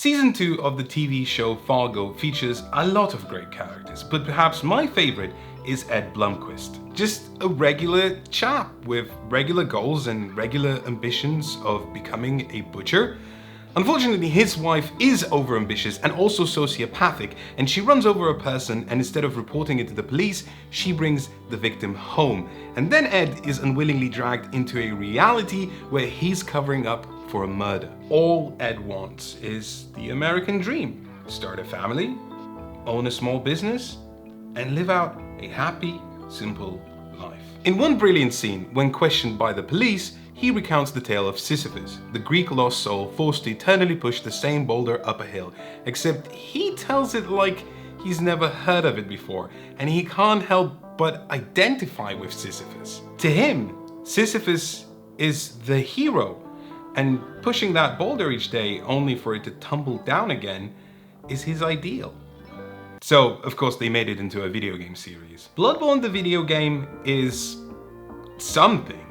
Season 2 of the TV show Fargo features a lot of great characters, but perhaps my favorite is Ed Blomquist. Just a regular chap with regular goals and regular ambitions of becoming a butcher. Unfortunately, his wife is overambitious and also sociopathic, and she runs over a person, and instead of reporting it to the police, she brings the victim home. And then Ed is unwillingly dragged into a reality where he's covering up for a murder. All Ed wants is the American dream. Start a family, own a small business, and live out a happy, simple life. In one brilliant scene, when questioned by the police, he recounts the tale of Sisyphus, the Greek lost soul forced to eternally push the same boulder up a hill, except he tells it like he's never heard of it before, and he can't help but identify with Sisyphus. To him, Sisyphus is the hero, and pushing that boulder each day only for it to tumble down again is his ideal. So, of course, they made it into a video game series. Bloodborne the video game is something.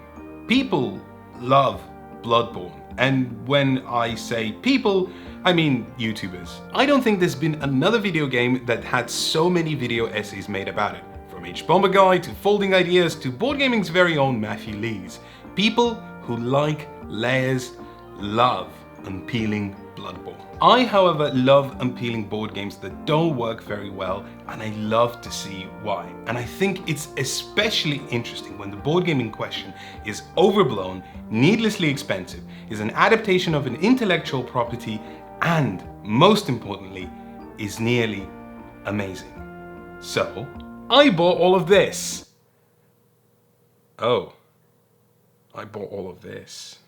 People love Bloodborne, and when I say people, I mean YouTubers. I don't think there's been another video game that had so many video essays made about it. From H-Bomber Guy to Folding Ideas to Board Gaming's very own Matthew Lees. People who like layers love unpeeling Bloodborne. I, however, love unpeeling board games that don't work very well, and I love to see why. And I think it's especially interesting when the board game in question is overblown, needlessly expensive, is an adaptation of an intellectual property, and most importantly, is nearly amazing. So, I bought all of this. Oh, I bought all of this.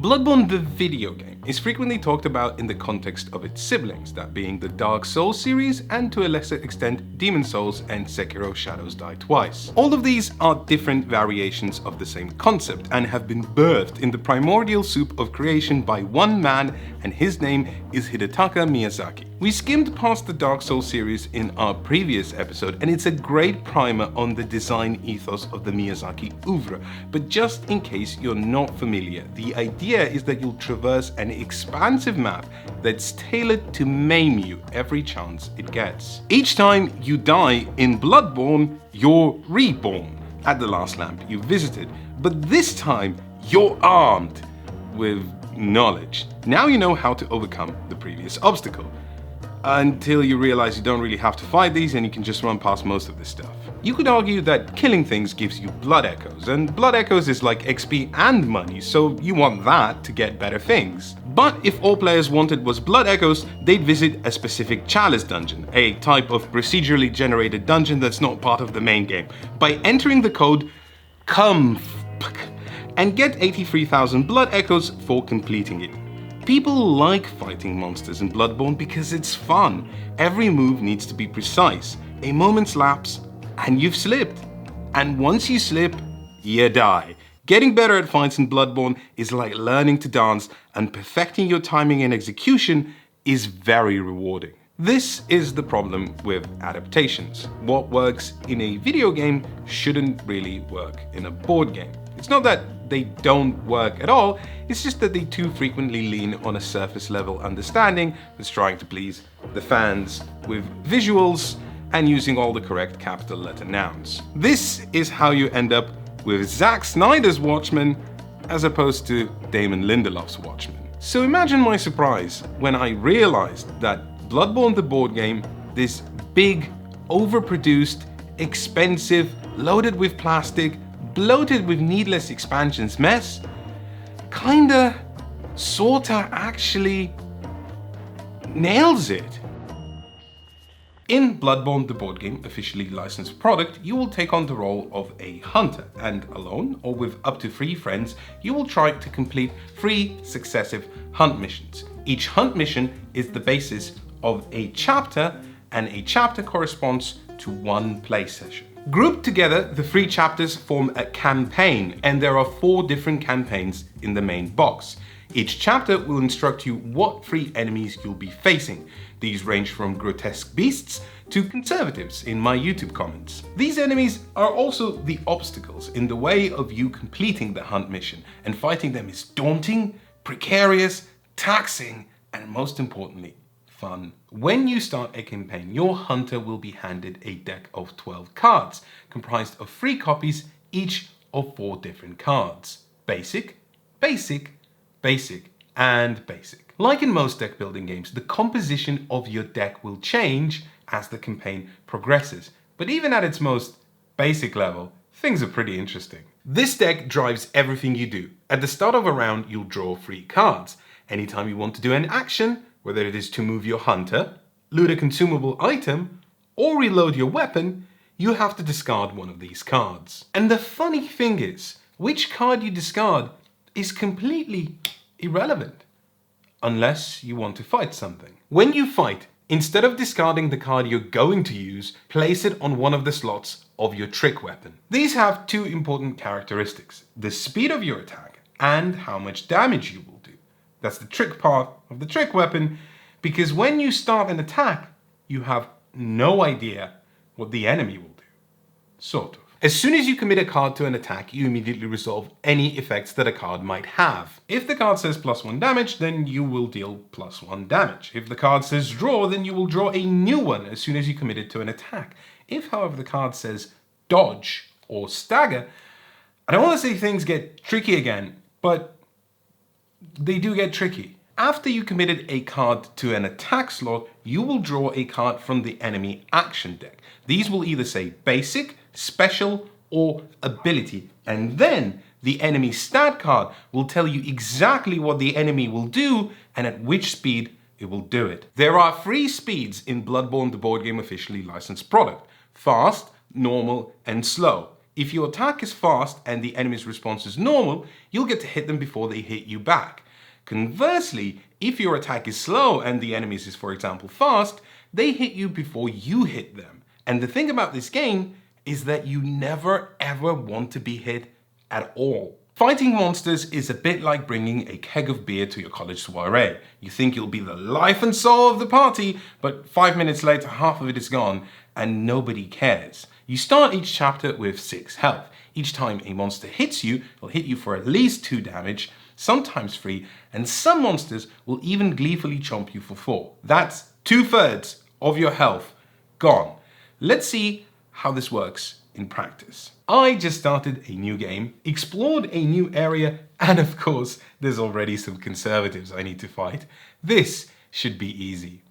Bloodborne the video game is frequently talked about in the context of its siblings, that being the Dark Souls series and to a lesser extent Demon's Souls and Sekiro Shadows Die Twice. All of these are different variations of the same concept and have been birthed in the primordial soup of creation by one man, and his name is Hidetaka Miyazaki. We skimmed past the Dark Souls series in our previous episode, and it's a great primer on the design ethos of the Miyazaki oeuvre, but just in case you're not familiar, the idea is that you'll traverse an expansive map that's tailored to maim you every chance it gets. Each time you die in Bloodborne, you're reborn at the last lamp you visited, but this time you're armed with knowledge. Now you know how to overcome the previous obstacle. Until you realize you don't really have to fight these and you can just run past most of this stuff. You could argue that killing things gives you blood echoes, and blood echoes is like XP and money, so you want that to get better things. But if all players wanted was blood echoes, they'd visit a specific chalice dungeon, a type of procedurally generated dungeon that's not part of the main game, by entering the code CUMF and get 83,000 blood echoes for completing it. People like fighting monsters in Bloodborne because it's fun. Every move needs to be precise. A moment's lapse and you've slipped. And once you slip, you die. Getting better at fights in Bloodborne is like learning to dance, and perfecting your timing and execution is very rewarding. This is the problem with adaptations. What works in a video game shouldn't really work in a board game. It's not that they don't work at all, it's just that they too frequently lean on a surface level understanding that's trying to please the fans with visuals and using all the correct capital letter nouns. This is how you end up with Zack Snyder's Watchmen as opposed to Damon Lindelof's Watchmen. So imagine my surprise when I realized that Bloodborne the board game, this big, overproduced, expensive, loaded with plastic, bloated with needless expansions mess, kinda, sorta, actually nails it. In Bloodborne the board game, officially licensed product, you will take on the role of a hunter, and alone or with up to 3 friends, you will try to complete 3 successive hunt missions. Each hunt mission is the basis of a chapter, and a chapter corresponds to 1 play session. Grouped together, the 3 chapters form a campaign, and there are 4 different campaigns in the main box. Each chapter will instruct you what 3 enemies you'll be facing. These range from grotesque beasts to conservatives in my YouTube comments. These enemies are also the obstacles in the way of you completing the hunt mission, and fighting them is daunting, precarious, taxing, and most importantly, fun. When you start a campaign, your hunter will be handed a deck of 12 cards, comprised of 3 copies, each of 4 different cards. Basic, basic, basic, and basic. Like in most deck building games, the composition of your deck will change as the campaign progresses. But even at its most basic level, things are pretty interesting. This deck drives everything you do. At the start of a round, you'll draw 3 cards. Anytime you want to do an action, whether it is to move your hunter, loot a consumable item, or reload your weapon, you have to discard one of these cards. And the funny thing is, which card you discard is completely irrelevant, unless you want to fight something. When you fight, instead of discarding the card you're going to use, place it on one of the slots of your trick weapon. These have 2 important characteristics: the speed of your attack and how much damage you will do. That's the trick part of the trick weapon, because when you start an attack, you have no idea what the enemy will do. Sort of. As soon as you commit a card to an attack, you immediately resolve any effects that a card might have. If the card says +1 damage, then you will deal +1 damage. If the card says draw, then you will draw a new one as soon as you commit it to an attack. If, however, the card says dodge or stagger, I don't want to say things get tricky again, but they do get tricky. After you committed a card to an attack slot, you will draw a card from the enemy action deck. These will either say basic, special, or ability, and then the enemy stat card will tell you exactly what the enemy will do and at which speed it will do it. There are 3 speeds in Bloodborne, the board game officially licensed product: fast, normal, and slow. If your attack is fast and the enemy's response is normal, you'll get to hit them before they hit you back. Conversely, if your attack is slow and the enemy's is, for example, fast, they hit you before you hit them. And the thing about this game is that you never ever want to be hit at all. Fighting monsters is a bit like bringing a keg of beer to your college soiree. You think you'll be the life and soul of the party, but 5 minutes later half of it is gone and nobody cares. You start each chapter with 6 health. Each time a monster hits you, it'll hit you for at least 2 damage, sometimes 3, and some monsters will even gleefully chomp you for 4. That's 2/3 of your health gone. Let's see how this works in practice. I just started a new game, explored a new area, and of course, there's already some conservatives I need to fight. This should be easy.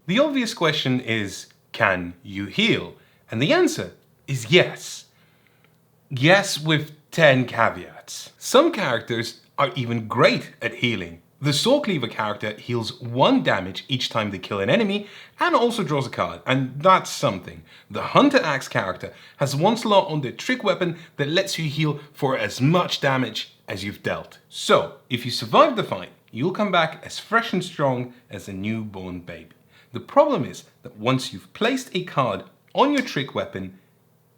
The obvious question is, can you heal? And the answer is yes. Yes, with 10 caveats. Some characters are even great at healing. The Sword Cleaver character heals 1 damage each time they kill an enemy and also draws a card, and that's something. The Hunter Axe character has 1 slot on their trick weapon that lets you heal for as much damage as you've dealt. So, if you survive the fight, you'll come back as fresh and strong as a newborn baby. The problem is that once you've placed a card on your trick weapon,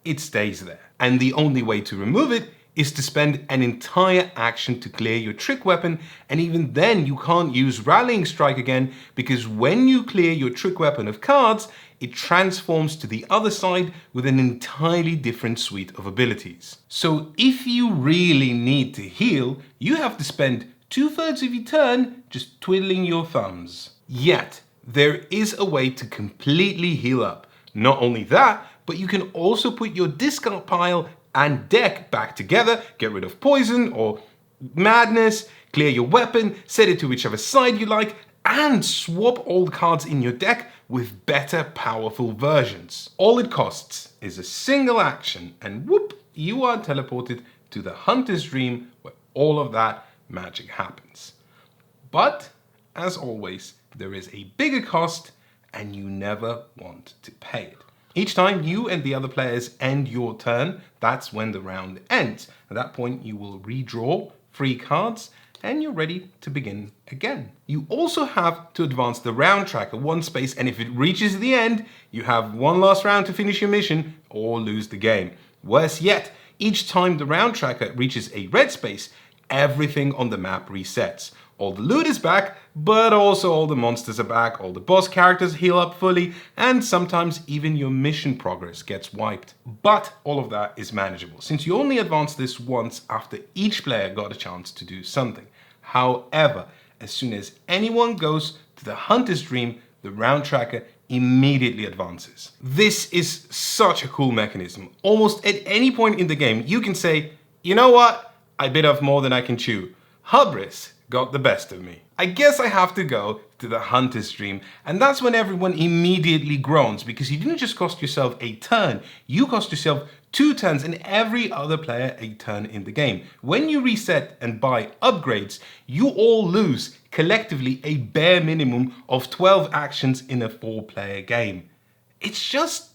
it stays there. And the only way to remove it is to spend an entire action to clear your trick weapon, and even then you can't use Rallying Strike again, because when you clear your trick weapon of cards, it transforms to the other side with an entirely different suite of abilities. So if you really need to heal, you have to spend 2/3 of your turn just twiddling your thumbs. Yet, there is a way to completely heal up. Not only that, but you can also put your discard pile and deck back together, get rid of poison or madness, clear your weapon, set it to whichever side you like, and swap old cards in your deck with better, powerful versions. All it costs is a single action, and whoop, you are teleported to the Hunter's Dream where all of that magic happens. But, as always, there is a bigger cost, and you never want to pay it. Each time you and the other players end your turn, that's when the round ends. At that point, you will redraw 3 cards, and you're ready to begin again. You also have to advance the round tracker 1 space, and if it reaches the end, you have 1 last round to finish your mission or lose the game. Worse yet, each time the round tracker reaches a red space, everything on the map resets. All the loot is back, but also all the monsters are back, all the boss characters heal up fully, and sometimes even your mission progress gets wiped. But all of that is manageable, since you only advance this once after each player got a chance to do something. However, as soon as anyone goes to the Hunter's Dream, the round tracker immediately advances. This is such a cool mechanism. Almost at any point in the game, you can say, you know what? I bit off more than I can chew. Hubris got the best of me. I guess I have to go to the Hunter's Dream, and that's when everyone immediately groans, because you didn't just cost yourself a turn, you cost yourself 2 turns and every other player a turn in the game. When you reset and buy upgrades, you all lose collectively a bare minimum of 12 actions in a 4-player game. It's just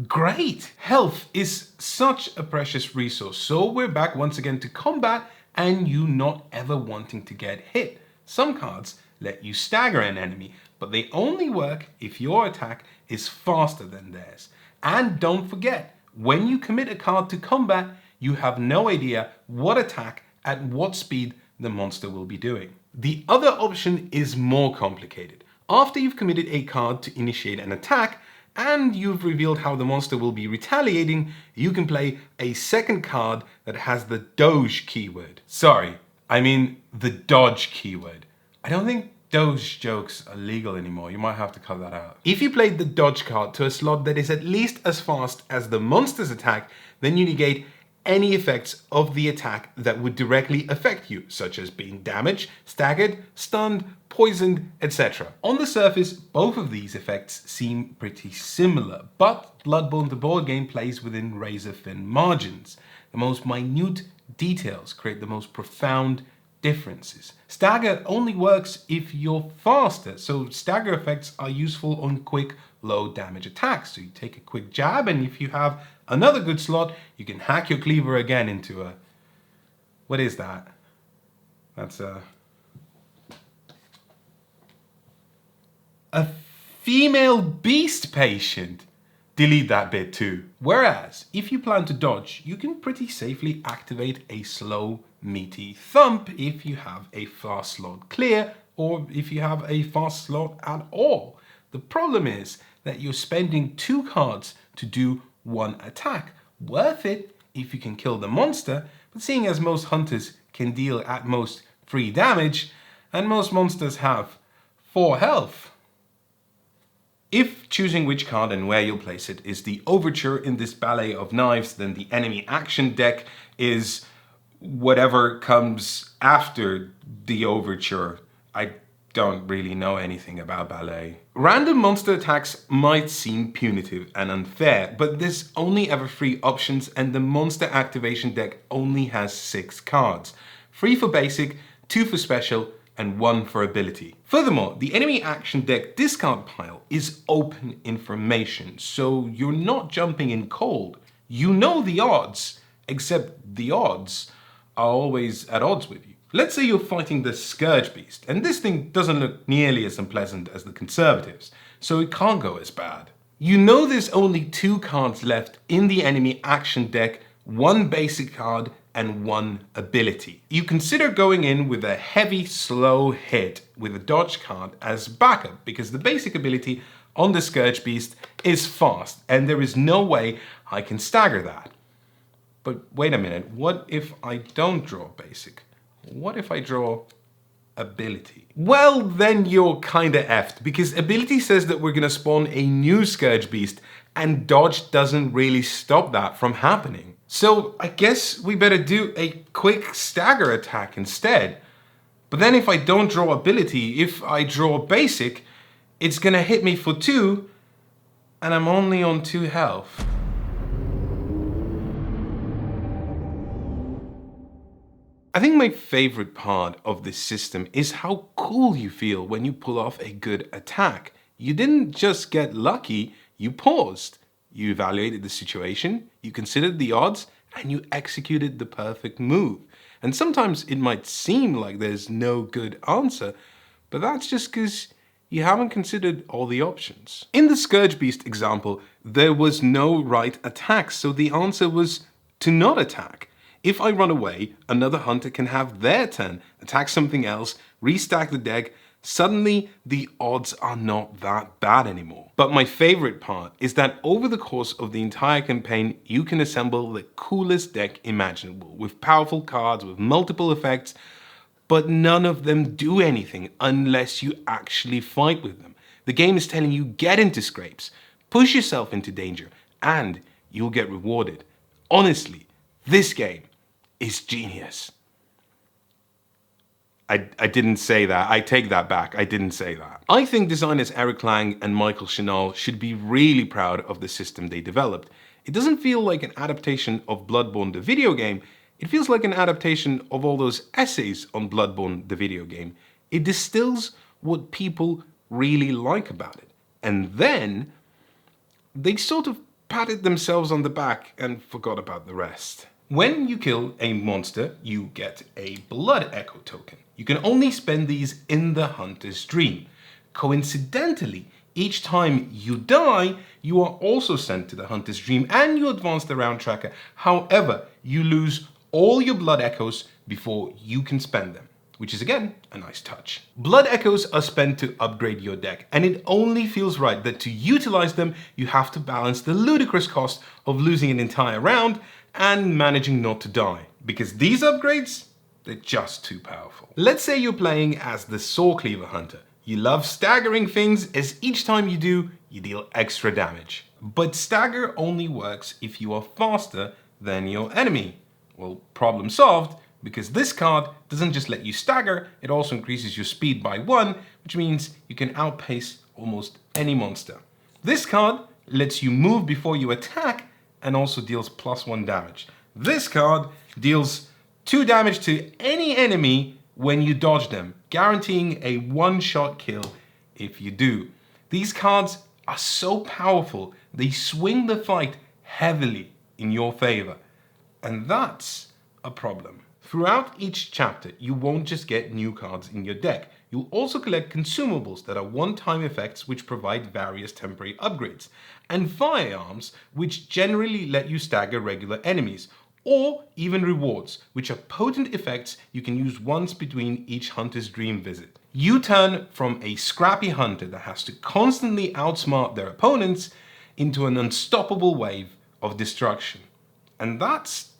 great. Health is such a precious resource, so we're back once again to combat and you not ever wanting to get hit. Some cards let you stagger an enemy, but they only work if your attack is faster than theirs. And don't forget, when you commit a card to combat, you have no idea what attack at what speed the monster will be doing. The other option is more complicated. After you've committed a card to initiate an attack, and you've revealed how the monster will be retaliating, you can play a second card that has the Doge keyword. Sorry, I mean the dodge keyword. I don't think Doge jokes are legal anymore, you might have to cut that out. If you played the dodge card to a slot that is at least as fast as the monster's attack, then you negate any effects of the attack that would directly affect you, such as being damaged, staggered, stunned, poisoned, etc. On the surface, both of these effects seem pretty similar, but Bloodborne the board game plays within razor-thin margins. The most minute details create the most profound differences. Stagger only works if you're faster, so stagger effects are useful on quick, low damage attacks. So you take a quick jab, and if you have another good slot, you can hack your cleaver again into a... What is that? That's a female beast patient. Delete that bit too. Whereas, if you plan to dodge, you can pretty safely activate a slow, meaty thump if you have a fast slot clear, or if you have a fast slot at all. The problem is that you're spending 2 cards to do 1 attack. Worth it if you can kill the monster, but seeing as most hunters can deal at most 3 damage, and most monsters have 4 health. If choosing which card and where you'll place it is the overture in this ballet of knives, then the enemy action deck is whatever comes after the overture. I don't really know anything about ballet. Random monster attacks might seem punitive and unfair, but there's only ever 3 options and the monster activation deck only has 6 cards. 3 for basic, 2 for special, and 1 for ability. Furthermore, the enemy action deck discard pile is open information, so you're not jumping in cold. You know the odds, except the odds are always at odds with you. Let's say you're fighting the Scourge Beast, and this thing doesn't look nearly as unpleasant as the Conservatives, so it can't go as bad. You know there's only 2 cards left in the enemy action deck, 1 basic card and 1 ability. You consider going in with a heavy, slow hit with a dodge card as backup, because the basic ability on the Scourge Beast is fast, and there is no way I can stagger that. But wait a minute, what if I don't draw basic? What if I draw ability? Well, then you're kinda effed, because ability says that we're gonna spawn a new Scourge Beast, and dodge doesn't really stop that from happening. So I guess we better do a quick stagger attack instead. But then if I don't draw ability, if I draw basic, it's gonna hit me for 2, and I'm only on 2 health. I think my favorite part of this system is how cool you feel when you pull off a good attack. You didn't just get lucky, you paused. You evaluated the situation, you considered the odds, and you executed the perfect move. And sometimes it might seem like there's no good answer, but that's just because you haven't considered all the options. In the Scourge Beast example, there was no right attack, so the answer was to not attack. If I run away, another hunter can have their turn, attack something else, restack the deck. Suddenly, the odds are not that bad anymore. But my favorite part is that over the course of the entire campaign, you can assemble the coolest deck imaginable, with powerful cards, with multiple effects, but none of them do anything unless you actually fight with them. The game is telling you get into scrapes, push yourself into danger, and you'll get rewarded. Honestly, this game is genius. I didn't say that. I take that back. I didn't say that. I think designers Eric Lang and Michael Chanel should be really proud of the system they developed. It doesn't feel like an adaptation of Bloodborne the video game. It feels like an adaptation of all those essays on Bloodborne the video game. It distills what people really like about it. And then they sort of patted themselves on the back and forgot about the rest. When you kill a monster, you get a blood echo token. You can only spend these in the hunter's dream. Coincidentally, each time you die, you are also sent to the hunter's dream and you advance the round tracker. However, you lose all your blood echoes before you can spend them, which is again a nice touch. Blood echoes are spent to upgrade your deck, and it only feels right that to utilize them, you have to balance the ludicrous cost of losing an entire round and managing not to die, because these upgrades, they're just too powerful. Let's say you're playing as the Saw Cleaver Hunter. You love staggering things, as each time you do, you deal extra damage. But stagger only works if you are faster than your enemy. Well, problem solved, because this card doesn't just let you stagger, it also increases your speed by 1, which means you can outpace almost any monster. This card lets you move before you attack and also deals +1 damage. This card deals 2 damage to any enemy when you dodge them, guaranteeing a one-shot kill if you do. These cards are so powerful, they swing the fight heavily in your favor. And that's a problem. Throughout each chapter, you won't just get new cards in your deck. You'll also collect consumables that are one-time effects which provide various temporary upgrades, and firearms which generally let you stagger regular enemies, or even rewards, which are potent effects you can use once between each hunter's dream visit. You turn from a scrappy hunter that has to constantly outsmart their opponents into an unstoppable wave of destruction. And that's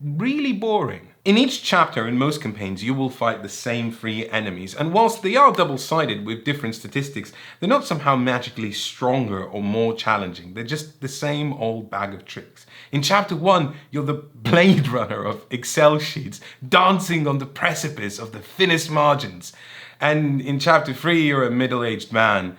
really boring. In each chapter in most campaigns, you will fight the same 3 enemies, and whilst they are double-sided with different statistics, they're not somehow magically stronger or more challenging. They're just the same old bag of tricks. In chapter 1, you're the Blade Runner of Excel sheets, dancing on the precipice of the thinnest margins. And in chapter 3, you're a middle-aged man,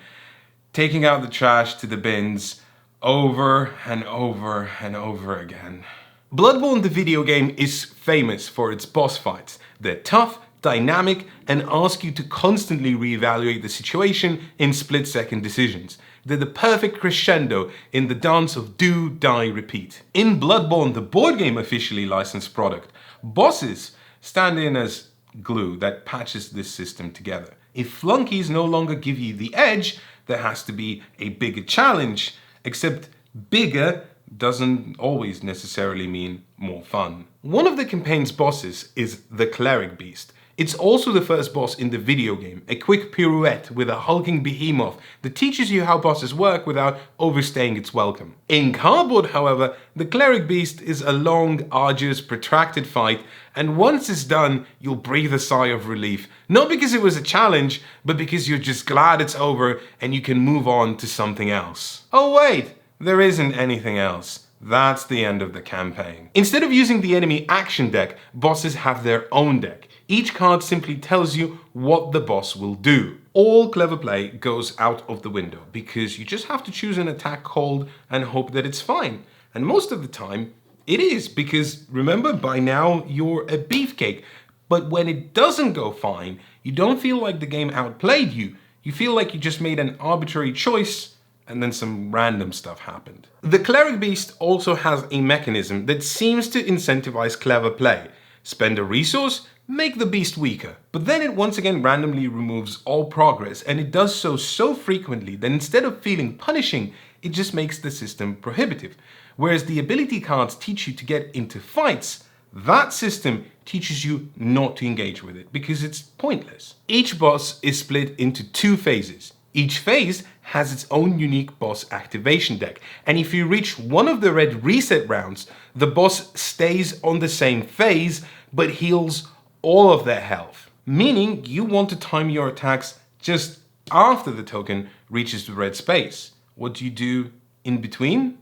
taking out the trash to the bins over and over and over again. Bloodborne the video game is famous for its boss fights. They're tough, dynamic, and ask you to constantly reevaluate the situation in split-second decisions. They're the perfect crescendo in the dance of do, die, repeat. In Bloodborne, the board game officially licensed product, bosses stand in as glue that patches this system together. If flunkies no longer give you the edge, there has to be a bigger challenge, except bigger doesn't always necessarily mean more fun. One of the campaign's bosses is the Cleric Beast. It's also the first boss in the video game, a quick pirouette with a hulking behemoth that teaches you how bosses work without overstaying its welcome. In cardboard, however, the Cleric Beast is a long, arduous, protracted fight, and once it's done, you'll breathe a sigh of relief. Not because it was a challenge, but because you're just glad it's over and you can move on to something else. Oh wait! There isn't anything else. That's the end of the campaign. Instead of using the enemy action deck, bosses have their own deck. Each card simply tells you what the boss will do. All clever play goes out of the window because you just have to choose an attack cold and hope that it's fine. And most of the time, it is, because remember, by now you're a beefcake. But when it doesn't go fine, you don't feel like the game outplayed you. You feel like you just made an arbitrary choice and then some random stuff happened. The Cleric Beast also has a mechanism that seems to incentivize clever play. Spend a resource, make the beast weaker. But then it once again randomly removes all progress, and it does so frequently that instead of feeling punishing, it just makes the system prohibitive. Whereas the ability cards teach you to get into fights, That system teaches you not to engage with it because it's pointless. Each boss is split into 2 phases. Each phase has its own unique boss activation deck, and if you reach one of the red reset rounds, the boss stays on the same phase but heals all of their health. Meaning you want to time your attacks just after the token reaches the red space. What do you do in between?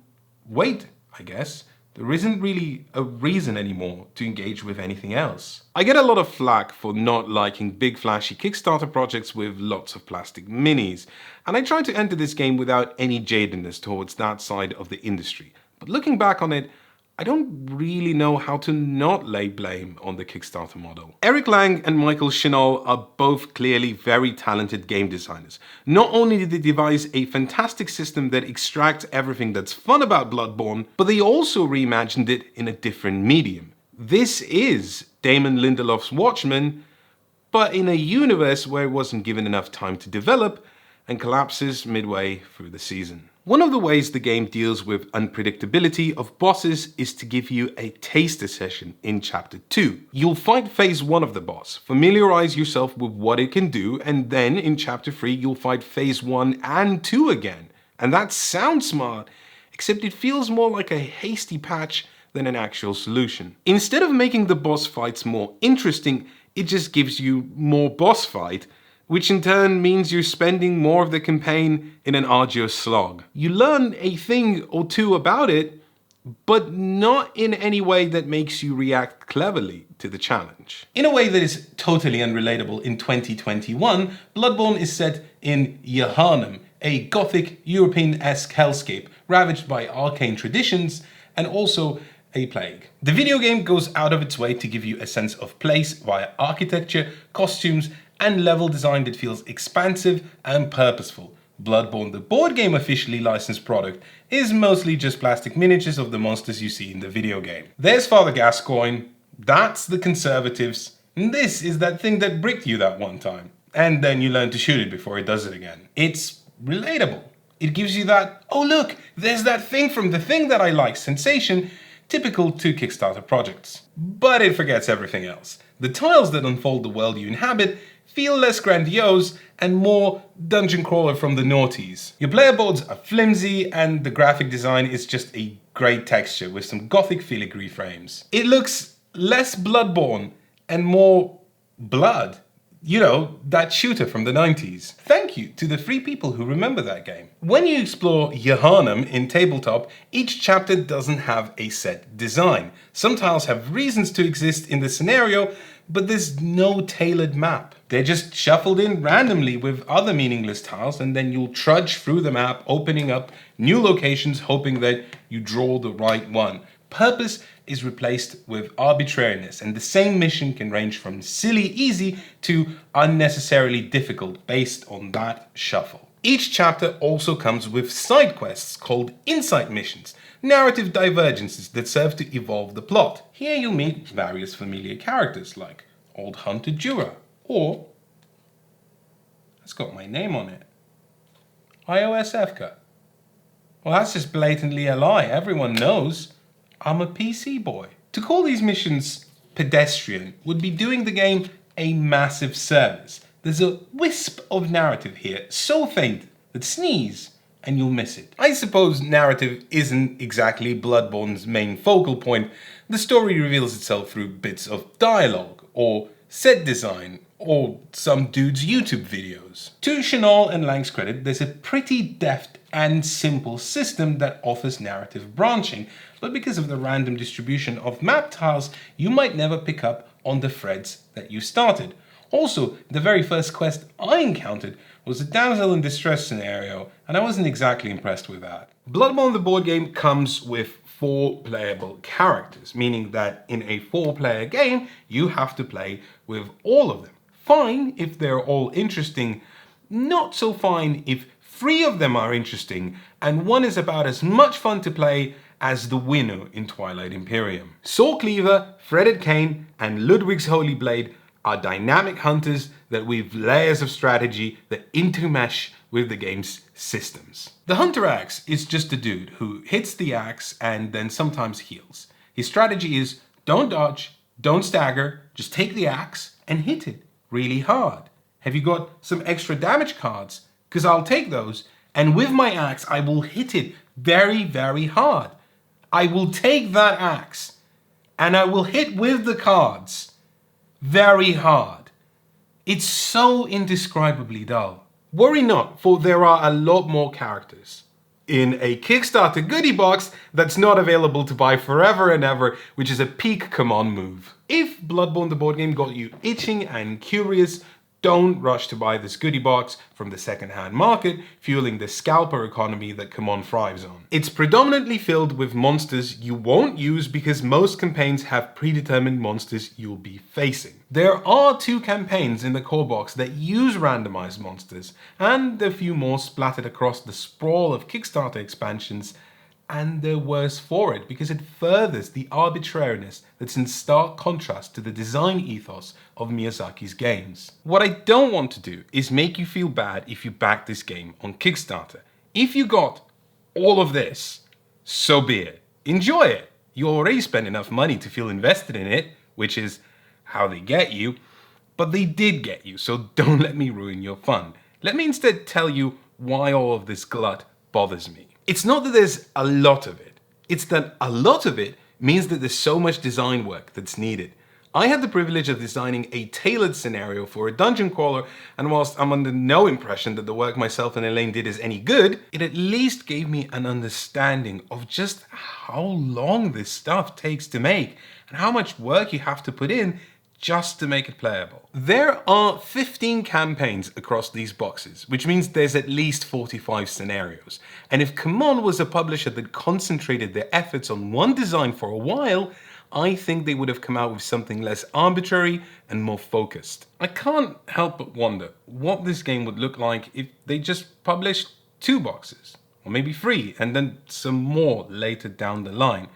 Wait, I guess. There isn't really a reason anymore to engage with anything else. I get a lot of flack for not liking big flashy Kickstarter projects with lots of plastic minis, and I tried to enter this game without any jadedness towards that side of the industry. But looking back on it, I don't really know how to not lay blame on the Kickstarter model. Eric Lang and Michael Chenal are both clearly very talented game designers. Not only did they devise a fantastic system that extracts everything that's fun about Bloodborne, but they also reimagined it in a different medium. This is Damon Lindelof's Watchmen, but in a universe where it wasn't given enough time to develop and collapses midway through the season. One of the ways the game deals with unpredictability of bosses is to give you a taster session in Chapter 2. You'll fight phase 1 of the boss, familiarize yourself with what it can do, and then in Chapter 3 you'll fight phase 1 and 2 again. And that sounds smart, except it feels more like a hasty patch than an actual solution. Instead of making the boss fights more interesting, it just gives you more boss fight, which in turn means you're spending more of the campaign in an arduous slog. You learn a thing or two about it, but not in any way that makes you react cleverly to the challenge. In a way that is totally unrelatable in 2021, Bloodborne is set in Yharnam, a gothic European-esque hellscape ravaged by arcane traditions and also a plague. The video game goes out of its way to give you a sense of place via architecture, costumes, and level design that feels expansive and purposeful. Bloodborne, the board game officially licensed product, is mostly just plastic miniatures of the monsters you see in the video game. There's Father Gascoigne, that's the Conservatives, and this is that thing that bricked you that one time. And then you learn to shoot it before it does it again. It's relatable. It gives you that, oh look, there's that thing from the thing that I like sensation, typical to Kickstarter projects. But it forgets everything else. The tiles that unfold the world you inhabit feel less grandiose and more dungeon crawler from the noughties. Your player boards are flimsy and the graphic design is just a great texture with some gothic filigree frames. It looks less Bloodborne and more Blood. You know, that shooter from the 90s. Thank you to the 3 people who remember that game. When you explore Yharnam in tabletop, each chapter doesn't have a set design. Some tiles have reasons to exist in the scenario, but there's no tailored map. They're just shuffled in randomly with other meaningless tiles, and then you'll trudge through the map, opening up new locations, hoping that you draw the right one. Purpose is replaced with arbitrariness, and the same mission can range from silly easy to unnecessarily difficult based on that shuffle. Each chapter also comes with side quests called insight missions, narrative divergences that serve to evolve the plot. Here you'll meet various familiar characters like Old Hunter Jura, or, it's got my name on it, iOS Efka. Well, that's just blatantly a lie, everyone knows. I'm a PC boy. To call these missions pedestrian would be doing the game a massive service. There's a wisp of narrative here, so faint that sneeze and you'll miss it. I suppose narrative isn't exactly Bloodborne's main focal point. The story reveals itself through bits of dialogue, or set design, or some dude's YouTube videos. To Chenal and Lang's credit, there's a pretty deft and simple system that offers narrative branching, but because of the random distribution of map tiles, you might never pick up on the threads that you started. Also, the very first quest I encountered was a damsel in distress scenario, and I wasn't exactly impressed with that. Bloodborne the board game comes with 4 playable characters, meaning that in a 4-player game, you have to play with all of them. Fine if they're all interesting, not so fine if 3 of them are interesting, and one is about as much fun to play as the winner in Twilight Imperium. Saw Cleaver, Threaded Cane, and Ludwig's Holy Blade are dynamic hunters that weave layers of strategy that intermesh with the game's systems. The Hunter Axe is just a dude who hits the axe and then sometimes heals. His strategy is Don't dodge, don't stagger, just take the axe and hit it really hard. Have you got some extra damage cards? Because I'll take those, and with my axe I will hit it very, very hard. I will take that axe and I will hit with the cards very hard. It's so indescribably dull. Worry not, for there are a lot more characters in a Kickstarter goodie box that's not available to buy forever and ever, which is a peak come on move. If Bloodborne the board game got you itching and curious, don't rush to buy this goodie box from the second-hand market, fueling the scalper economy that Come On thrives on. It's predominantly filled with monsters you won't use because most campaigns have predetermined monsters you'll be facing. There are 2 campaigns in the core box that use randomized monsters, and a few more splattered across the sprawl of Kickstarter expansions, and they're worse for it because it furthers the arbitrariness that's in stark contrast to the design ethos of Miyazaki's games. What I don't want to do is make you feel bad if you back this game on Kickstarter. If you got all of this, so be it. Enjoy it. You already spent enough money to feel invested in it, which is how they get you, but they did get you, so don't let me ruin your fun. Let me instead tell you why all of this glut bothers me. It's not that there's a lot of it. It's that a lot of it means that there's so much design work that's needed. I had the privilege of designing a tailored scenario for a dungeon crawler, and whilst I'm under no impression that the work myself and Elaine did is any good, it at least gave me an understanding of just how long this stuff takes to make and how much work you have to put in just to make it playable. There are 15 campaigns across these boxes, which means there's at least 45 scenarios. And if Come On was a publisher that concentrated their efforts on one design for a while, I think they would have come out with something less arbitrary and more focused. I can't help but wonder what this game would look like if they just published 2 boxes, or maybe 3, and then some more later down the line.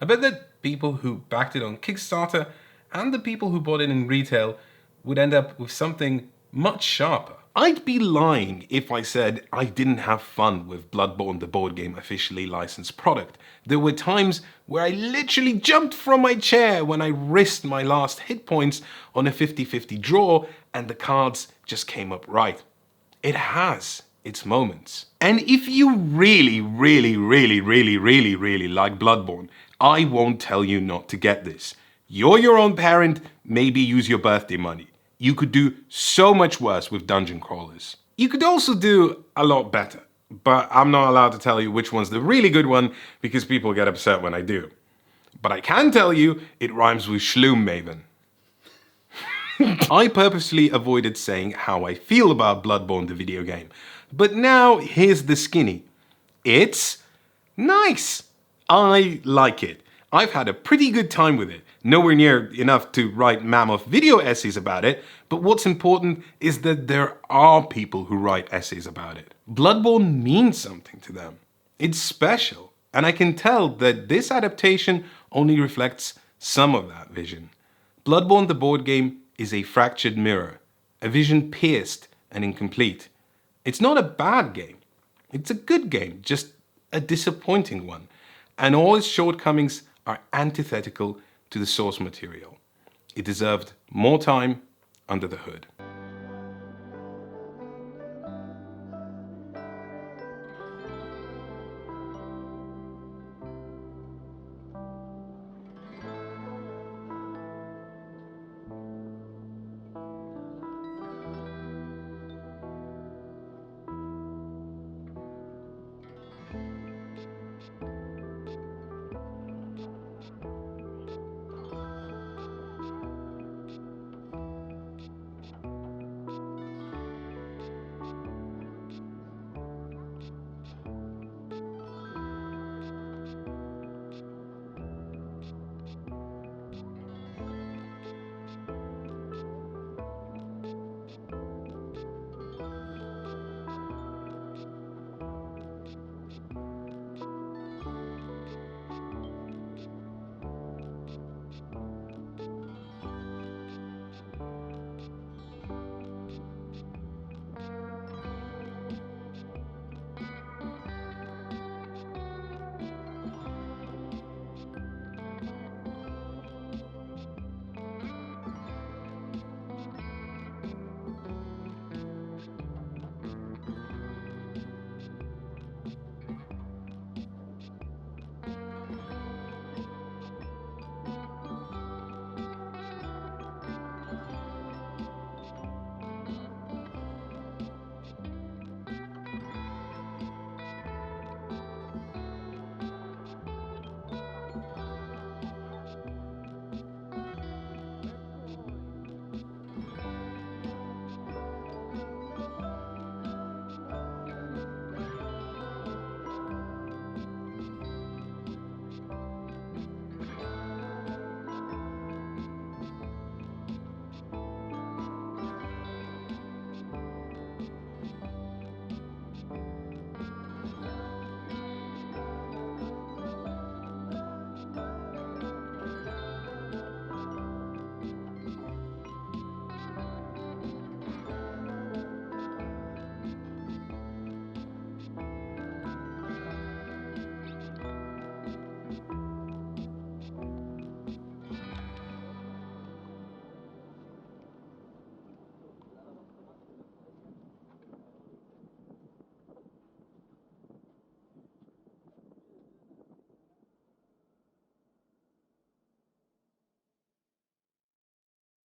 I bet that people who backed it on Kickstarter and the people who bought it in retail would end up with something much sharper. I'd be lying if I said I didn't have fun with Bloodborne the board game officially licensed product. There were times where I literally jumped from my chair when I risked my last hit points on a 50-50 draw and the cards just came up right. It has its moments. And if you really like Bloodborne, I won't tell you not to get this. You're your own parent, maybe use your birthday money. You could do so much worse with dungeon crawlers. You could also do a lot better, but I'm not allowed to tell you which one's the really good one because people get upset when I do. But I can tell you it rhymes with Shloom Maven. I purposely avoided saying how I feel about Bloodborne the video game, but now here's the skinny. It's nice. I like it. I've had a pretty good time with it. Nowhere near enough to write mammoth video essays about it, but what's important is that there are people who write essays about it. Bloodborne means something to them. It's special, and I can tell that this adaptation only reflects some of that vision. Bloodborne the board game is a fractured mirror, a vision pierced and incomplete. It's not a bad game. It's a good game, just a disappointing one, and all its shortcomings are antithetical to the source material. It deserved more time under the hood.